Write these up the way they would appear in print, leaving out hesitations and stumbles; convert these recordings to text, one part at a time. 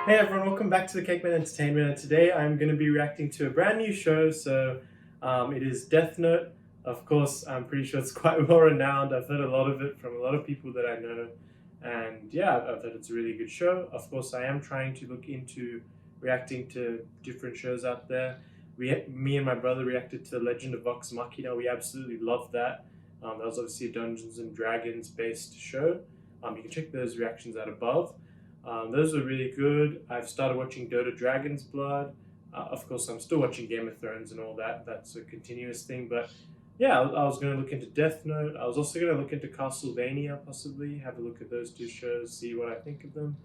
Hey everyone, welcome back to the Cakeman Entertainment, and today I'm going to be reacting to a brand new show. It is Death Note. Of course, I'm pretty sure it's quite well renowned. I've heard a lot of it from a lot of people that I know, and yeah, I've heard it's a really good show. Of course, I am trying to look into reacting to different shows out there. Me and my brother reacted to Legend of Vox Machina. We absolutely loved that. That was obviously a Dungeons and Dragons based show. You can check those reactions out above. Those are really good. I've started watching Dota Dragon's Blood. Of course, I'm still watching Game of Thrones and all that. That's a continuous thing. But yeah, I was going to look into Death Note. I was also going to look into Castlevania, possibly. Have a look at those two shows, see what I think of them.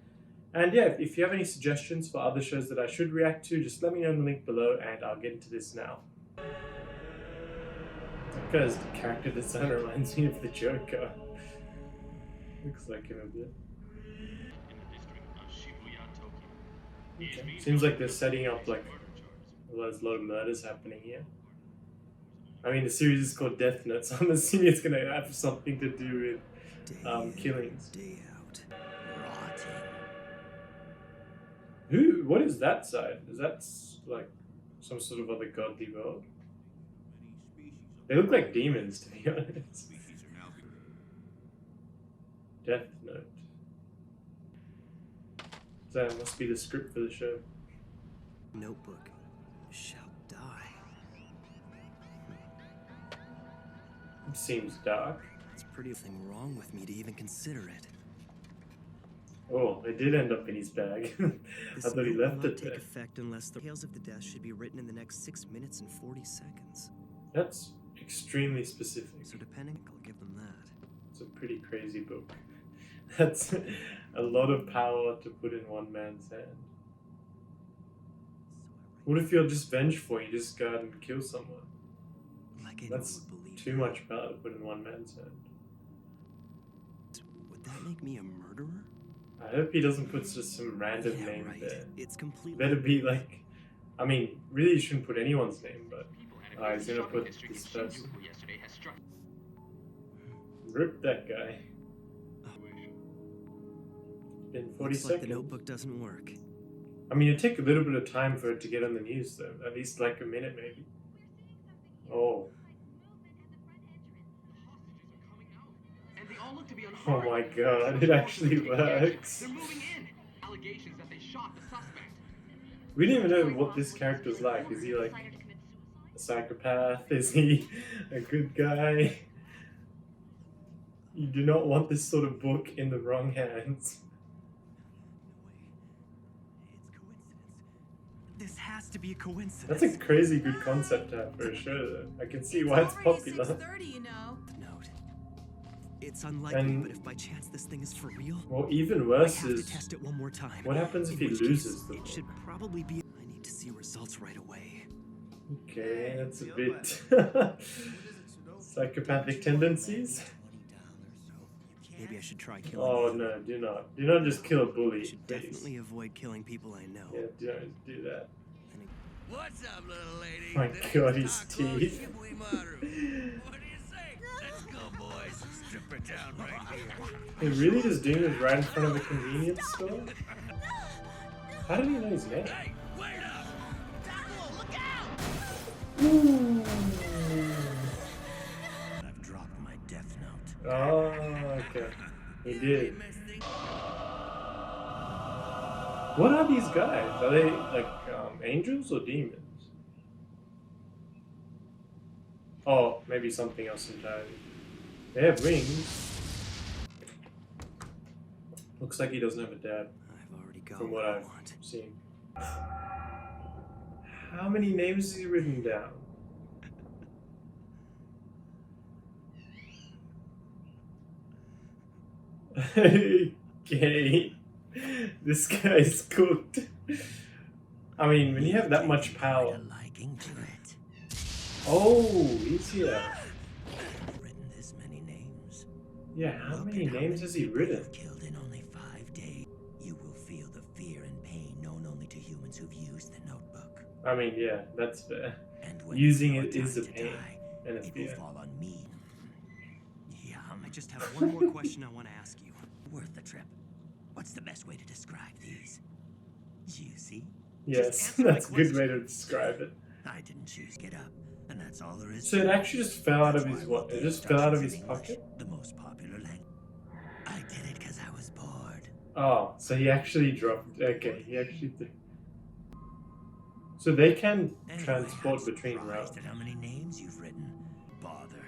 And yeah, if you have any suggestions for other shows that I should react to, just let me know in the link below and I'll get into this now. That guy's character design reminds me of the Joker. Looks like him a bit. Okay. Seems like they're setting up like there's a lot of murders happening here. I mean, the series is called Death Note, so I'm assuming it's gonna have something to do with killings. Who? What is that side? Is that like some sort of other godly world? They look like demons, to be honest. Death Note. That must be the script for the show. Notebook shall die. It seems dark. It's pretty thing wrong with me to even consider it. Oh, it did end up in his bag. I thought he left it there. Take effect unless the tales of the death should be written in the next 6 minutes and 40 seconds. That's extremely specific. So depending, I'll give them that. It's a pretty crazy book. That's a lot of power to put in one man's hand. What if you're just vengeful? You just go out and kill someone. That's too much power to put in one man's hand. Would that make me a murderer? I hope he doesn't put just some random name right. there. It's completely. Better be like, I mean, really you shouldn't put anyone's name, but he's gonna put this person. Rip that guy. In 40 Looks seconds. like the notebook doesn't work. I mean, it'd take a little bit of time for it to get on the news, though. At least like a minute, maybe. Oh. Oh my god, it actually works. They're moving in. Allegations that they shot the suspect. We didn't even know what this character's like. Is he like a psychopath? Is he a good guy? You do not want this sort of book in the wrong hands. This has to be a coincidence. That's a crazy good concept to have for a show, though. I can see why it's popular. 6:30, you know. Note. It's unlikely, but if by chance this thing is for real, well, even worse I have is to test it one more time. what happens if he loses the It book? should probably be. I need to see results right away. Okay, that's a bit psychopathic tendencies. Maybe I should try killing. Oh no, do not just kill a bully. I should definitely avoid killing people I know. Yeah, don't do that. What's up, little lady? My god, his teeth. What do you say? Let's go, boys. Strip her down right here. They're really just doing this right in front of a convenience store? How did he know his name? Hey, wait up! Tackle, look out! Ooh. I've dropped my death note. Oh, okay. He did. What are these guys? Are they like angels or demons? Oh, maybe something else entirely. They have wings. Looks like he doesn't have a dad. I've already got From what I I've want. seen. How many names has he written down? Okay. This guy's cooked. I mean, when you have that much power. Oh, he's here. Written this many names. Yeah, how many names has he written? Killed in only 5 days. You will feel the fear and pain known only to humans who've used the notebook. I mean, yeah, that's fair. And when Using it's it your is a time to pain die, and a it fear. will fall on me. Yeah, I just have one more question I want to ask you. Worth the trip. What's the best way to describe these? Juicy? Yes, answer my that's a good way to question. describe it. I didn't choose get up, and that's all there is So to it it. actually just fell out of That's his why what? we It give just fell out of instructions his in English, pocket? the most popular language. I did it because I was bored. Oh, so he actually dropped. Okay, he actually did. So they can Anyway, transport I'm between surprised realms. at how many names you've written. Bother.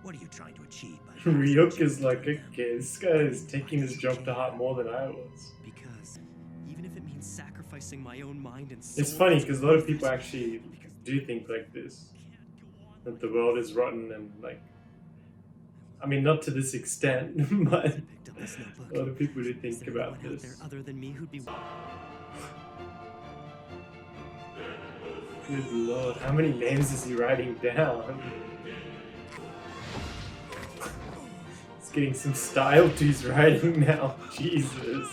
What are you trying to achieve by Ryuk is like, between them? okay, this guy is taking his job to heart more than I was. Because even if it means sacrificing my own mind and soul, It's funny it's because a lot of worth people it. actually do think like this, that the world is rotten and like, I mean, not to this extent, but I picked up this notebook. a lot of people do Is think there about anyone out there this. other than me who'd be? Good lord, how many names is he writing down? He's getting some style to his writing now. Jesus.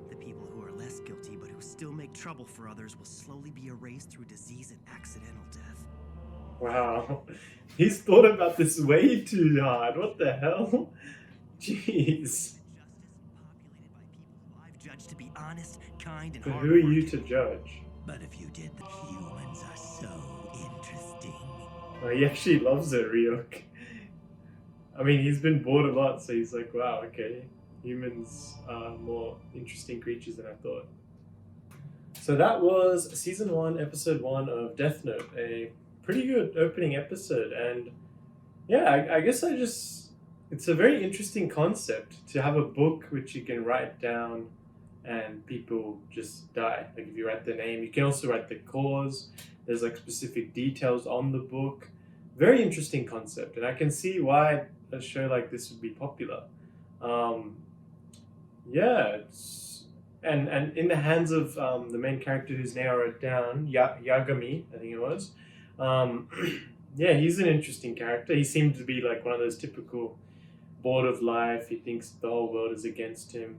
The people who are less guilty but who still make trouble for others will slowly be erased through disease and accidental death. Wow. He's thought about this way too hard. What the hell? Jeez. Populated by people who I've judged to be honest, kind, and But who are you hardworking. to judge? But if you did, the humans are so interesting. Oh, he actually loves it, Ryuk. I mean, he's been bored a lot, so he's like, wow, okay. Humans are more interesting creatures than I thought. So that was Season 1, Episode 1 of Death Note. A pretty good opening episode. And yeah, I guess it's a very interesting concept to have a book which you can write down and people just die. Like if you write the name, you can also write the cause. There's like specific details on the book. Very interesting concept, and I can see why a show like this would be popular. Yeah, and in the hands of the main character whose name I wrote down, Yagami, I think it was. Yeah, he's an interesting character. He seemed to be like one of those typical bored of life. He thinks the whole world is against him.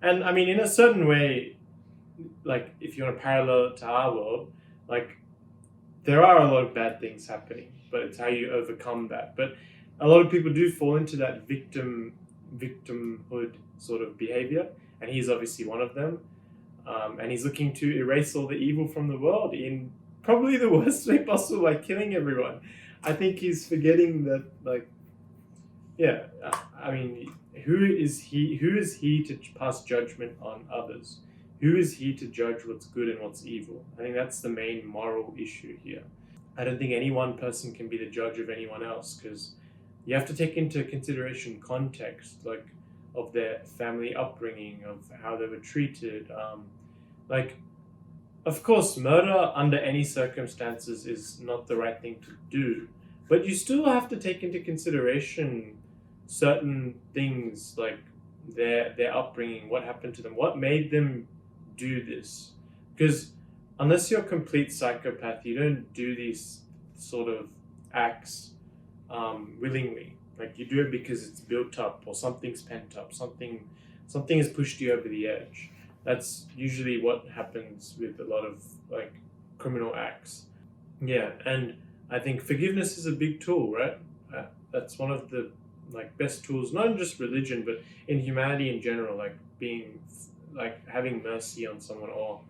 And I mean, in a certain way, like if you want to parallel it to our world, like there are a lot of bad things happening, but it's how you overcome that. But a lot of people do fall into that victimhood sort of behavior, and he's obviously one of them. And he's looking to erase all the evil from the world in probably the worst way possible by killing everyone. I think he's forgetting that, like, yeah, I mean, who is he to pass judgment on others? Who is he to judge what's good and what's evil? I think that's the main moral issue here. I don't think any one person can be the judge of anyone else, because you have to take into consideration context, like of their family upbringing, of how they were treated. Like, of course, murder under any circumstances is not the right thing to do, but you still have to take into consideration certain things, like their upbringing, what happened to them, what made them do this. Because unless you're a complete psychopath, you don't do these sort of acts willingly. Like you do it because it's built up, or something's pent up, something has pushed you over the edge. That's usually what happens with a lot of like criminal acts. Yeah, and I think forgiveness is a big tool, right? That's one of the like best tools, not in just religion, but in humanity in general. Like having mercy on someone, or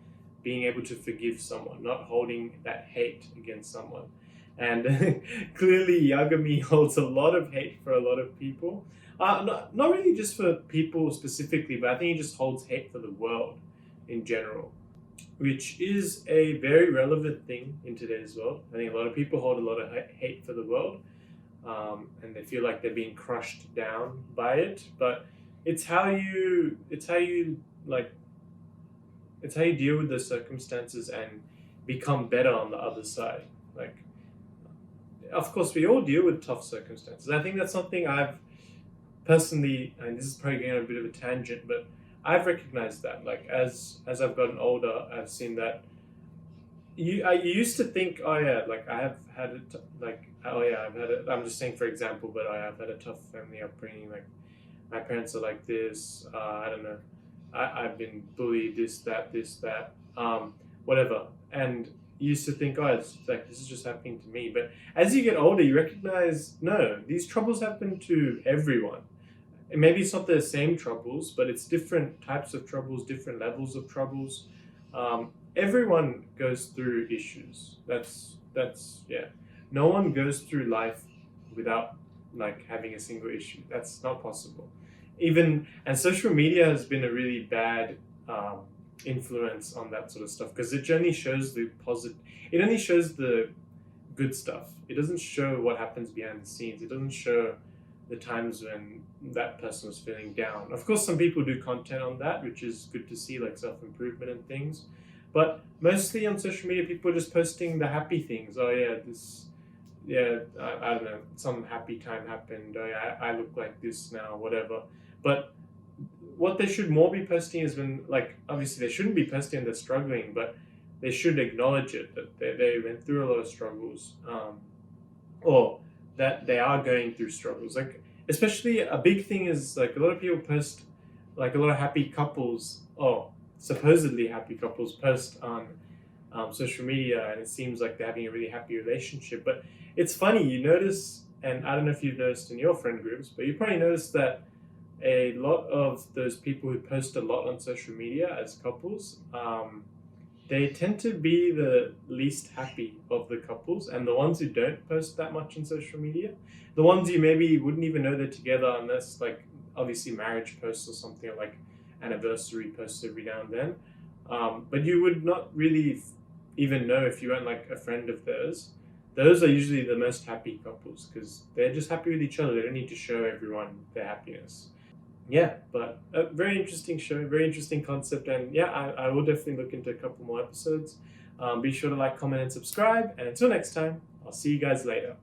being able to forgive someone, not holding that hate against someone. And clearly Yagami holds a lot of hate for a lot of people. Not really just for people specifically, but I think he just holds hate for the world in general, which is a very relevant thing in today's world. I think a lot of people hold a lot of hate for the world, and they feel like they're being crushed down by it. But it's how you deal with the circumstances and become better on the other side. Like, of course, we all deal with tough circumstances. I think that's something I've personally, and this is probably going on a bit of a tangent, but I've recognized that. Like as I've gotten older, I've seen that. I used to think, oh yeah, like I have had it, I've had it. I'm just saying for example, but I have had a tough family upbringing. Like my parents are like this. I don't know. I've been bullied. This, that, whatever. And you used to think, oh, it's like this is just happening to me. But as you get older, you recognize, no, these troubles happen to everyone. And maybe it's not the same troubles, but it's different types of troubles, different levels of troubles. Everyone goes through issues. That's yeah. No one goes through life without like having a single issue. That's not possible. And social media has been a really bad influence on that sort of stuff because it only shows the positive. It only shows the good stuff. It doesn't show what happens behind the scenes. It doesn't show the times when that person was feeling down. Of course, some people do content on that, which is good to see, like self-improvement and things. But mostly on social media, people are just posting the happy things. Oh yeah, I don't know, some happy time happened. Oh yeah, I look like this now, whatever. But what they should more be posting is when, like, obviously they shouldn't be posting when they're struggling, but they should acknowledge it, that they went through a lot of struggles, or that they are going through struggles. Like, especially a big thing is, like, a lot of people post, like, a lot of happy couples, or supposedly happy couples post on social media, and it seems like they're having a really happy relationship. But it's funny, you notice, and I don't know if you've noticed in your friend groups, but you probably noticed that a lot of those people who post a lot on social media as couples, they tend to be the least happy of the couples, and the ones who don't post that much on social media, the ones you maybe wouldn't even know they're together unless, like, obviously marriage posts or something, or like anniversary posts every now and then, but you would not really even know if you weren't like a friend of theirs. Those are usually the most happy couples because they're just happy with each other. They don't need to show everyone their happiness. Yeah, but a very interesting show, very interesting concept, and yeah, I will definitely look into a couple more episodes. Be sure to like, comment, and subscribe, and until next time, I'll see you guys later.